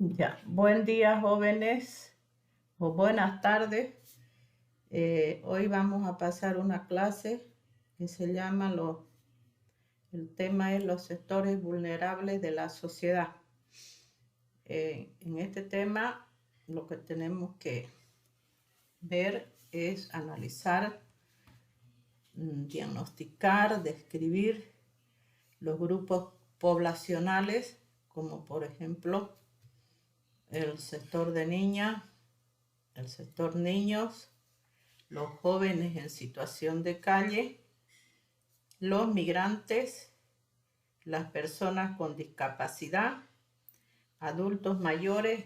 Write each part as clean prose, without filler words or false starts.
Ya, buen día jóvenes o buenas tardes. Hoy vamos a pasar una clase que se llama el tema es los sectores vulnerables de la sociedad. En este tema lo que tenemos que ver es analizar, diagnosticar, describir los grupos poblacionales, como por ejemplo el sector de niñas, el sector niños, los jóvenes en situación de calle, los migrantes, las personas con discapacidad, adultos mayores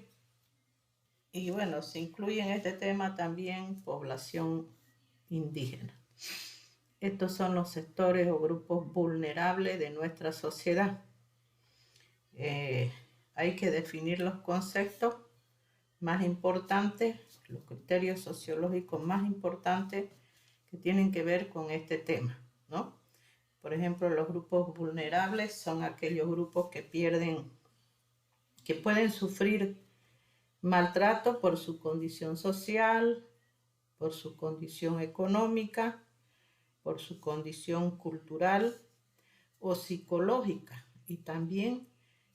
y bueno, se incluye en este tema también población indígena. Estos son los sectores o grupos vulnerables de nuestra sociedad. Hay que definir los conceptos más importantes, los criterios sociológicos más importantes que tienen que ver con este tema, ¿no? Por ejemplo, los grupos vulnerables son aquellos grupos que pueden sufrir maltrato por su condición social, por su condición económica, por su condición cultural o psicológica, y también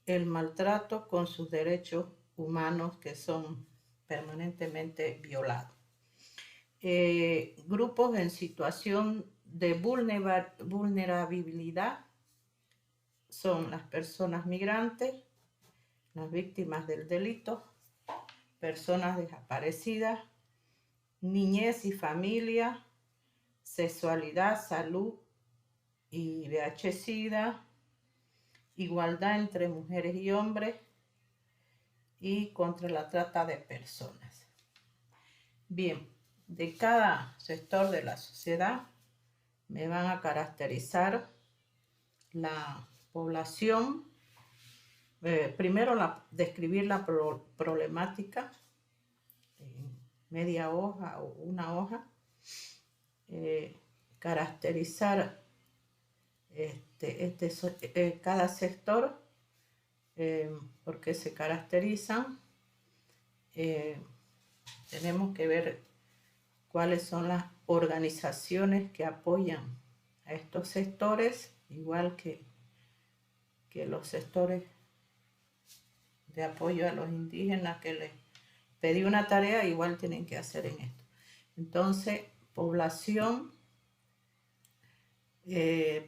el maltrato con sus derechos humanos que son permanentemente violados. Grupos en situación de vulnerabilidad son las personas migrantes, las víctimas del delito, personas desaparecidas, niñez y familia, sexualidad, salud y VIH-Sida, igualdad entre mujeres y hombres y contra la trata de personas. Bien, de cada sector de la sociedad me van a caracterizar la población. Primero describir la problemática en media hoja o una hoja, caracterizar cada sector, por qué se caracterizan. Tenemos que ver cuáles son las organizaciones que apoyan a estos sectores, igual que los sectores de apoyo a los indígenas que les pedí una tarea, igual tienen que hacer en esto. Entonces, población,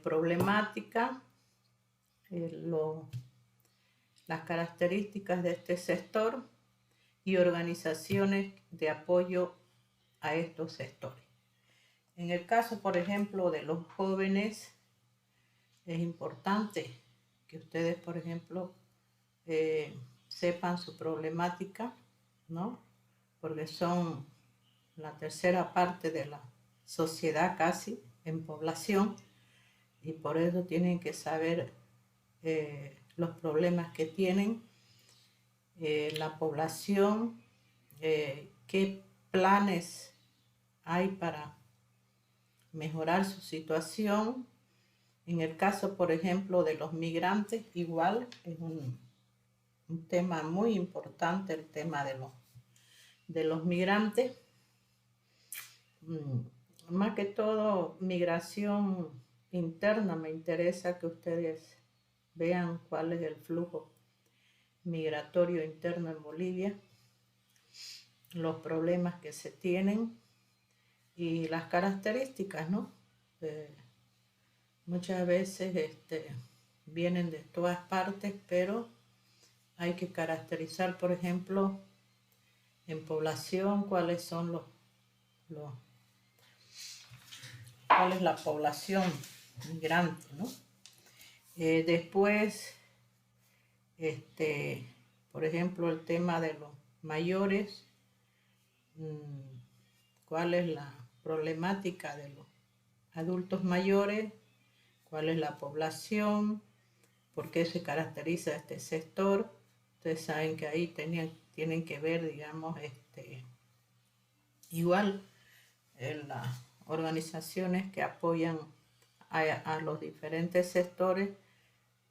problemática, las características de este sector y organizaciones de apoyo a estos sectores. En el caso, por ejemplo, de los jóvenes, es importante que ustedes, por ejemplo, sepan su problemática, ¿no? Porque son la tercera parte de la sociedad casi en población, y por eso tienen que saber los problemas que tienen la población, qué planes hay para mejorar su situación. En el caso, por ejemplo, de los migrantes, igual es un tema muy importante, el tema de los migrantes. Más que todo, migración interna. Me interesa que ustedes vean cuál es el flujo migratorio interno en Bolivia, los problemas que se tienen y las características, ¿no? Muchas veces vienen de todas partes, pero hay que caracterizar, por ejemplo, en población cuáles son cuál es la población migrante, ¿no? Después, por ejemplo, el tema de los mayores, cuál es la problemática de los adultos mayores, cuál es la población, por qué se caracteriza este sector. Ustedes saben que ahí tienen que ver, digamos, igual las organizaciones que apoyan a los diferentes sectores,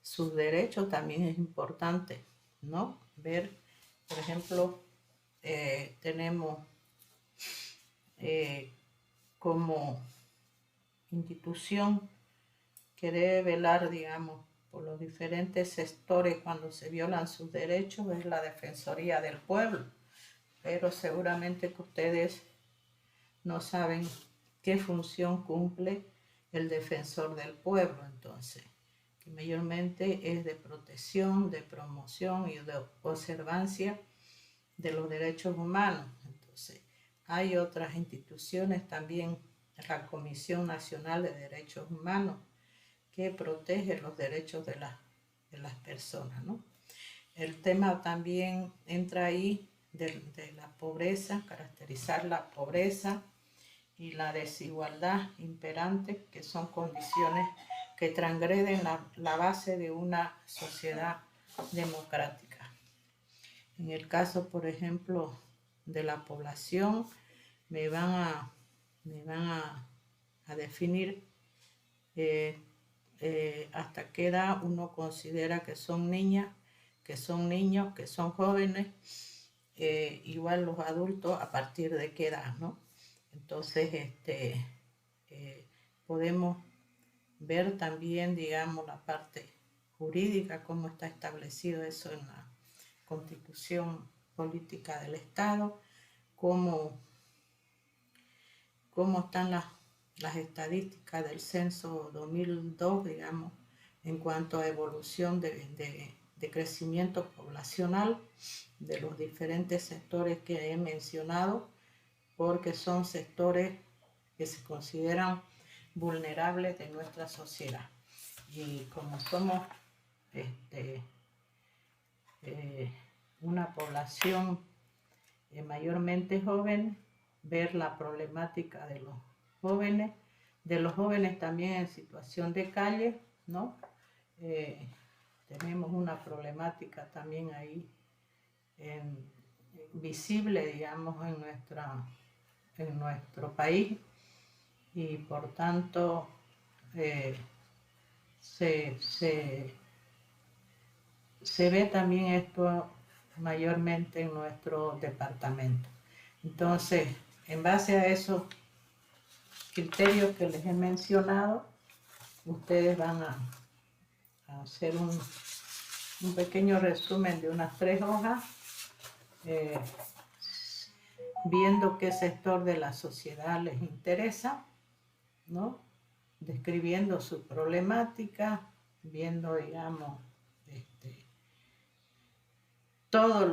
sus derechos también es importante, ¿no? Ver Por ejemplo, tenemos como institución que debe velar, digamos, por los diferentes sectores cuando se violan sus derechos, es la Defensoría del Pueblo. Pero seguramente que ustedes no saben qué función cumple el defensor del pueblo, entonces, que mayormente es de protección, de promoción y de observancia de los derechos humanos. Entonces, hay otras instituciones también, la Comisión Nacional de Derechos Humanos, que protege los derechos de las personas, ¿no? El tema también entra ahí de la pobreza, caracterizar la pobreza y la desigualdad imperante, que son condiciones que transgreden la base de una sociedad democrática. En el caso, por ejemplo, de la población, me van a definir hasta qué edad uno considera que son niñas, que son niños, que son jóvenes, igual los adultos a partir de qué edad, ¿no? Entonces, podemos ver también, digamos, la parte jurídica, cómo está establecido eso en la Constitución Política del Estado, cómo están las estadísticas del censo 2002, digamos, en cuanto a evolución de crecimiento poblacional de los diferentes sectores que he mencionado, porque son sectores que se consideran vulnerables de nuestra sociedad. Y como somos una población mayormente joven, ver la problemática de los jóvenes también en situación de calle, ¿no? Tenemos una problemática también ahí visible, digamos, en nuestro país, y por tanto se ve también esto mayormente en nuestro departamento. Entonces, en base a esos criterios que les he mencionado, ustedes van a hacer un pequeño resumen de unas 3 hojas, viendo qué sector de la sociedad les interesa, ¿no? Describiendo su problemática, viendo, digamos, todo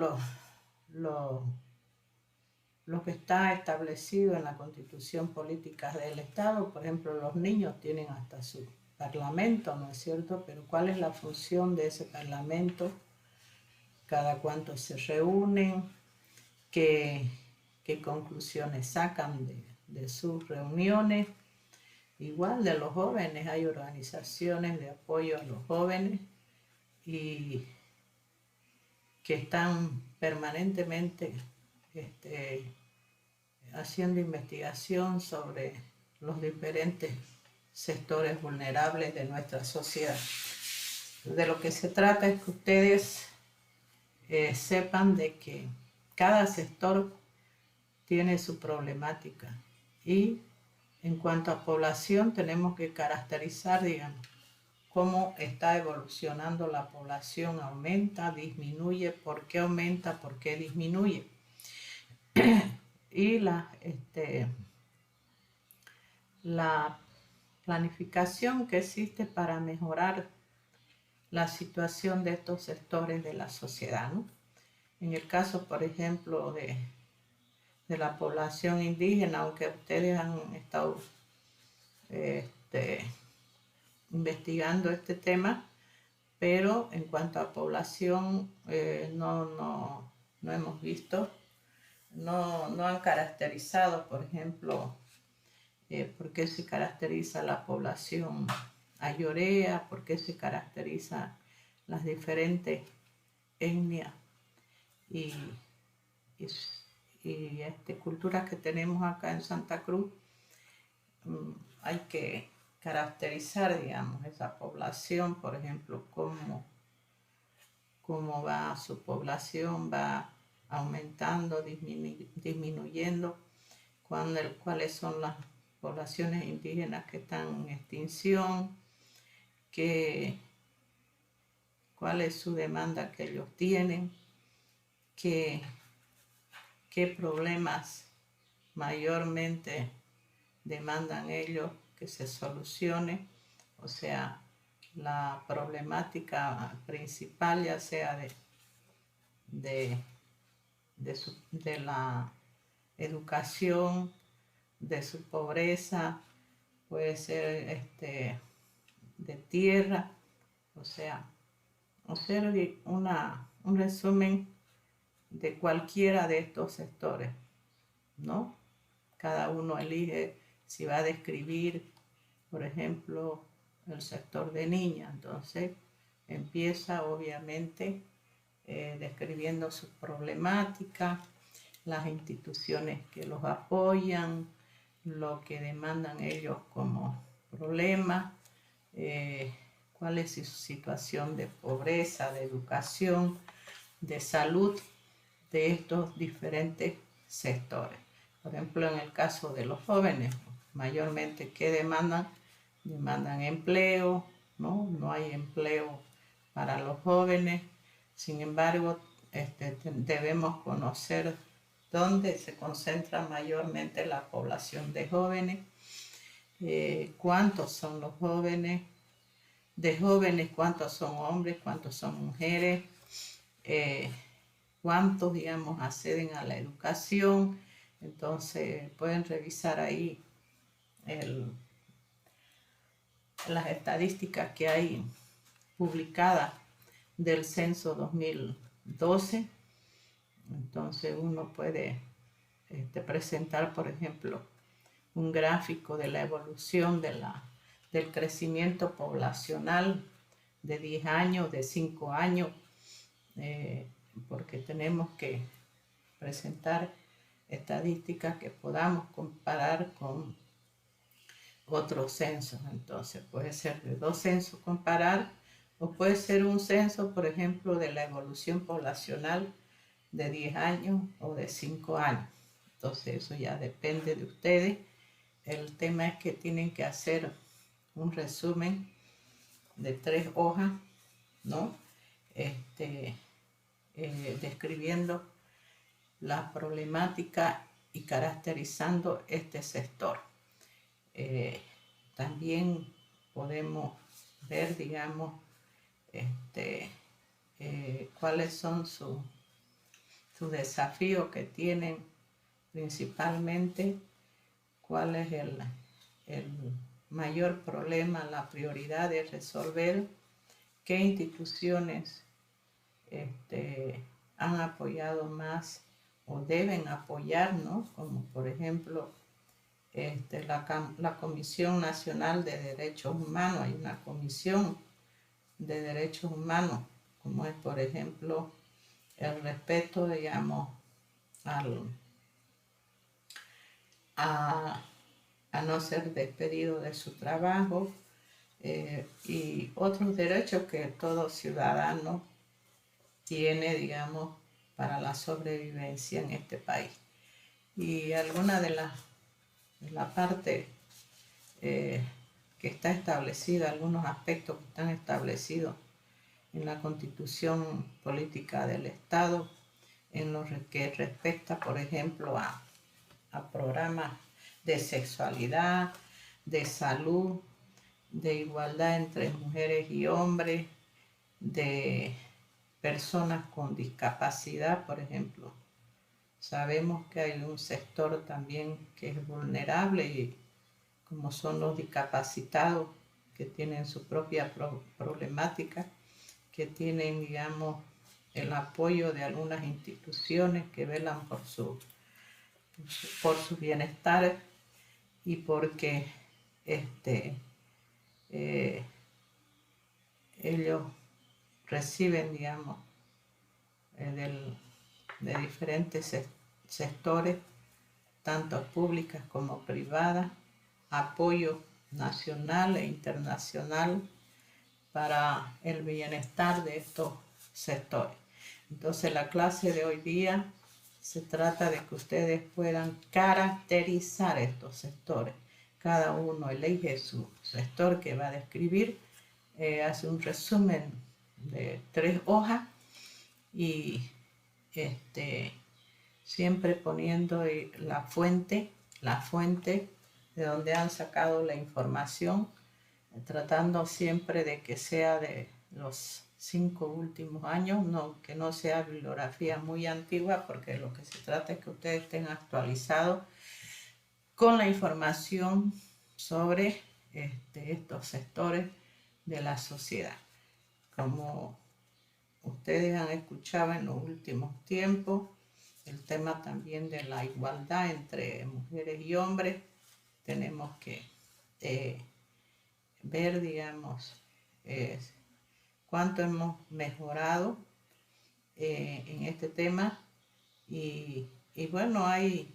lo que está establecido en la Constitución Política del Estado. Por ejemplo, los niños tienen hasta su parlamento, ¿no es cierto? Pero ¿cuál es la función de ese parlamento? ¿Cada cuánto se reúnen? ¿Qué conclusiones sacan de sus reuniones? Igual de los jóvenes, hay organizaciones de apoyo a los jóvenes y que están permanentemente haciendo investigación sobre los diferentes sectores vulnerables de nuestra sociedad. De lo que se trata es que ustedes sepan de que cada sector tiene su problemática, y en cuanto a población tenemos que caracterizar, digamos, cómo está evolucionando la población, aumenta, disminuye, por qué aumenta, por qué disminuye. Y la planificación que existe para mejorar la situación de estos sectores de la sociedad, ¿no? En el caso, por ejemplo, de la población indígena, aunque ustedes han estado investigando este tema, pero en cuanto a población no hemos visto, no han caracterizado, por ejemplo, por qué se caracteriza la población ayorea, por qué se caracteriza las diferentes etnias y culturas que tenemos acá en Santa Cruz. Hay que caracterizar, digamos, esa población, por ejemplo, cómo va su población, va aumentando, disminuyendo, cuáles son las poblaciones indígenas que están en extinción, cuál es su demanda que ellos tienen, qué problemas mayormente demandan ellos que se solucione. O sea, la problemática principal, ya sea de la educación, de su pobreza, puede ser de tierra, o sea, hacer un resumen de cualquiera de estos sectores, ¿no? Cada uno elige si va a describir, por ejemplo, el sector de niñas. Entonces empieza obviamente describiendo sus problemáticas, las instituciones que los apoyan, lo que demandan ellos como problema, cuál es su situación de pobreza, de educación, de salud de estos diferentes sectores. Por ejemplo, en el caso de los jóvenes, mayormente, ¿qué demandan? Demandan empleo, ¿no? No hay empleo para los jóvenes. Sin embargo, debemos conocer dónde se concentra mayormente la población de jóvenes, cuántos son los jóvenes, de jóvenes cuántos son hombres, cuántos son mujeres, cuántos, digamos, acceden a la educación. Entonces pueden revisar ahí las estadísticas que hay publicadas del censo 2012. Entonces uno puede presentar, por ejemplo, un gráfico de la evolución del crecimiento poblacional de 10 años, de 5 años, porque tenemos que presentar estadísticas que podamos comparar con otros censos. Entonces puede ser de 2 censos comparar, o puede ser un censo, por ejemplo, de la evolución poblacional de 10 años o de 5 años. Entonces eso ya depende de ustedes. El tema es que tienen que hacer un resumen de 3 hojas, ¿no? Describiendo la problemática y caracterizando este sector. También podemos ver, digamos, cuáles son sus desafíos que tienen principalmente, cuál es el mayor problema, la prioridad de resolver, qué instituciones han apoyado más o deben apoyarnos, como por ejemplo la Comisión Nacional de Derechos Humanos. Hay una comisión de derechos humanos, como es por ejemplo el respeto, digamos, a no ser despedido de su trabajo, y otros derechos que todo ciudadano tiene, digamos, para la sobrevivencia en este país. Y alguna de la parte que está establecida, algunos aspectos que están establecidos en la Constitución Política del Estado, en lo que respecta, por ejemplo, a programas de sexualidad, de salud, de igualdad entre mujeres y hombres, de personas con discapacidad, por ejemplo. Sabemos que hay un sector también que es vulnerable, y como son los discapacitados, que tienen su propia problemática, que tienen, digamos, el apoyo de algunas instituciones que velan por su bienestar, y porque ellos reciben, digamos, de diferentes sectores, tanto públicas como privadas, apoyo nacional e internacional para el bienestar de estos sectores. Entonces la clase de hoy día se trata de que ustedes puedan caracterizar estos sectores. Cada uno elige su sector que va a describir, hace un resumen de 3 hojas y siempre poniendo la fuente de donde han sacado la información, tratando siempre de que sea de los 5 últimos años, que no sea bibliografía muy antigua, porque lo que se trata es que ustedes estén actualizados con la información sobre estos sectores de la sociedad. Como ustedes han escuchado en los últimos tiempos, el tema también de la igualdad entre mujeres y hombres, tenemos que ver, digamos, cuánto hemos mejorado en este tema y bueno, hay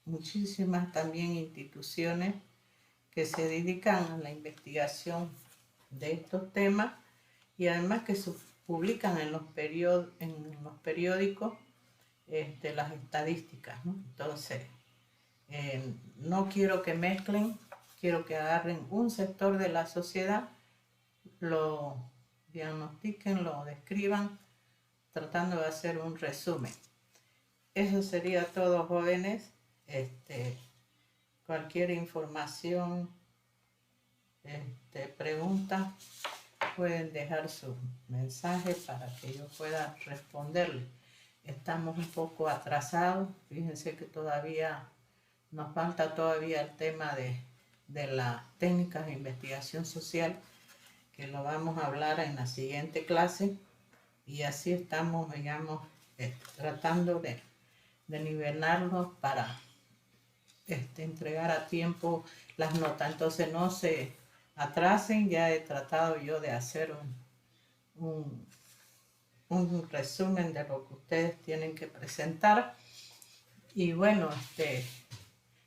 muchísimas también instituciones que se dedican a la investigación de estos temas y además que se publican en los periódicos las estadísticas, ¿no? Entonces, no quiero que mezclen, quiero que agarren un sector de la sociedad, lo diagnostiquen, lo describan, tratando de hacer un resumen. Eso sería todo, jóvenes. Cualquier información, pregunta, pueden dejar su mensaje para que yo pueda responderle. Estamos un poco atrasados, fíjense que todavía nos falta todavía el tema de las técnicas de investigación social, que lo vamos a hablar en la siguiente clase, y así estamos, digamos, tratando de nivelarlos para entregar a tiempo las notas. Entonces no se atrasen, ya he tratado yo de hacer un resumen de lo que ustedes tienen que presentar. Y bueno,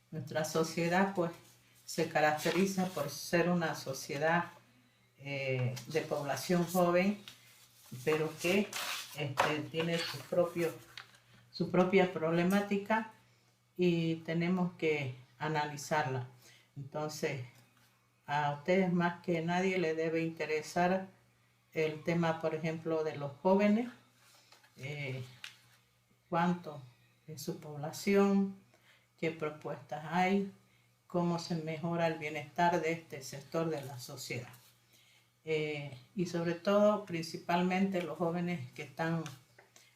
nuestra sociedad pues se caracteriza por ser una sociedad de población joven, pero que tiene su propia problemática y tenemos que analizarla. Entonces, a ustedes más que nadie les debe interesar el tema, por ejemplo, de los jóvenes, cuánto es su población, qué propuestas hay, cómo se mejora el bienestar de este sector de la sociedad. Y sobre todo, principalmente los jóvenes que están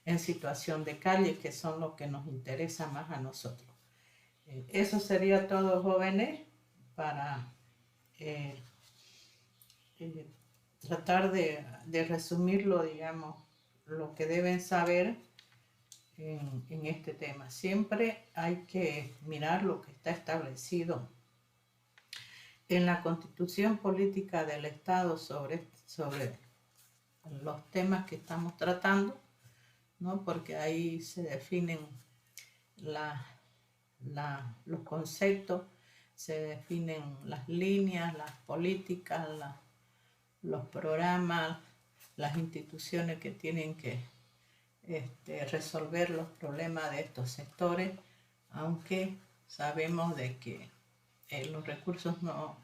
en situación de calle, que son los que nos interesa más a nosotros. Eso sería todo, jóvenes, para tratar de resumirlo, digamos, lo que deben saber en este tema. Siempre hay que mirar lo que está establecido en la Constitución Política del Estado sobre los temas que estamos tratando, ¿no? Porque ahí se definen los conceptos, se definen las líneas, las políticas, los programas, las instituciones que tienen que resolver los problemas de estos sectores, aunque sabemos de que los recursos no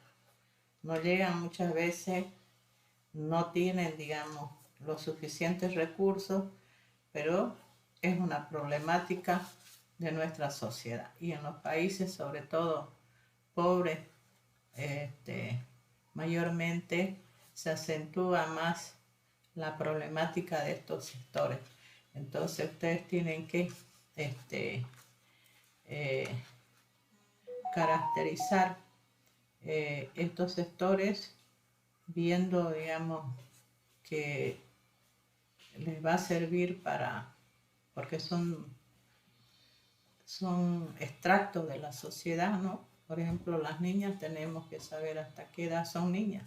llegan muchas veces, no tienen, digamos, los suficientes recursos, pero es una problemática de nuestra sociedad. Y en los países, sobre todo pobres, mayormente se acentúa más la problemática de estos sectores. Entonces ustedes tienen que caracterizar estos sectores viendo, digamos, que les va a servir porque son extractos de la sociedad, ¿no? Por ejemplo, las niñas tenemos que saber hasta qué edad son niñas,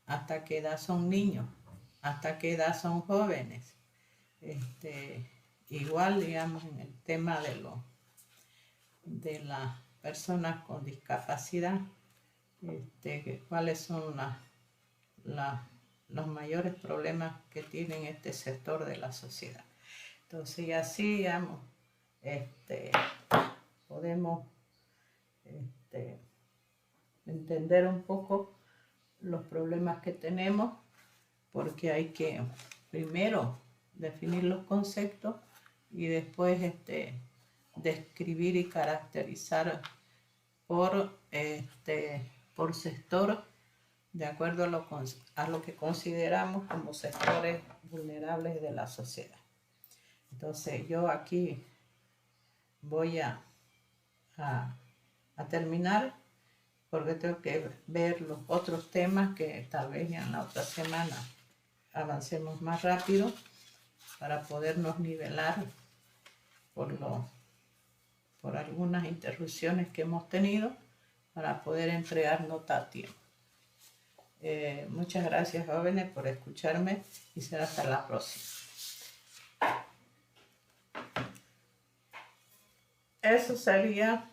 hasta qué edad son niños, hasta qué edad son jóvenes. Igual, digamos, en el tema de las personas con discapacidad, cuáles son los mayores problemas que tienen este sector de la sociedad. Entonces, y así, digamos, podemos entender un poco los problemas que tenemos, porque hay que primero definir los conceptos y después describir y caracterizar por sector, de acuerdo a lo que consideramos como sectores vulnerables de la sociedad. Entonces yo aquí voy a terminar, porque tengo que ver los otros temas que tal vez en la otra semana avancemos más rápido para podernos nivelar por algunas interrupciones que hemos tenido, para poder entregar nota a tiempo. Muchas gracias, jóvenes, por escucharme y será hasta la próxima. Eso sería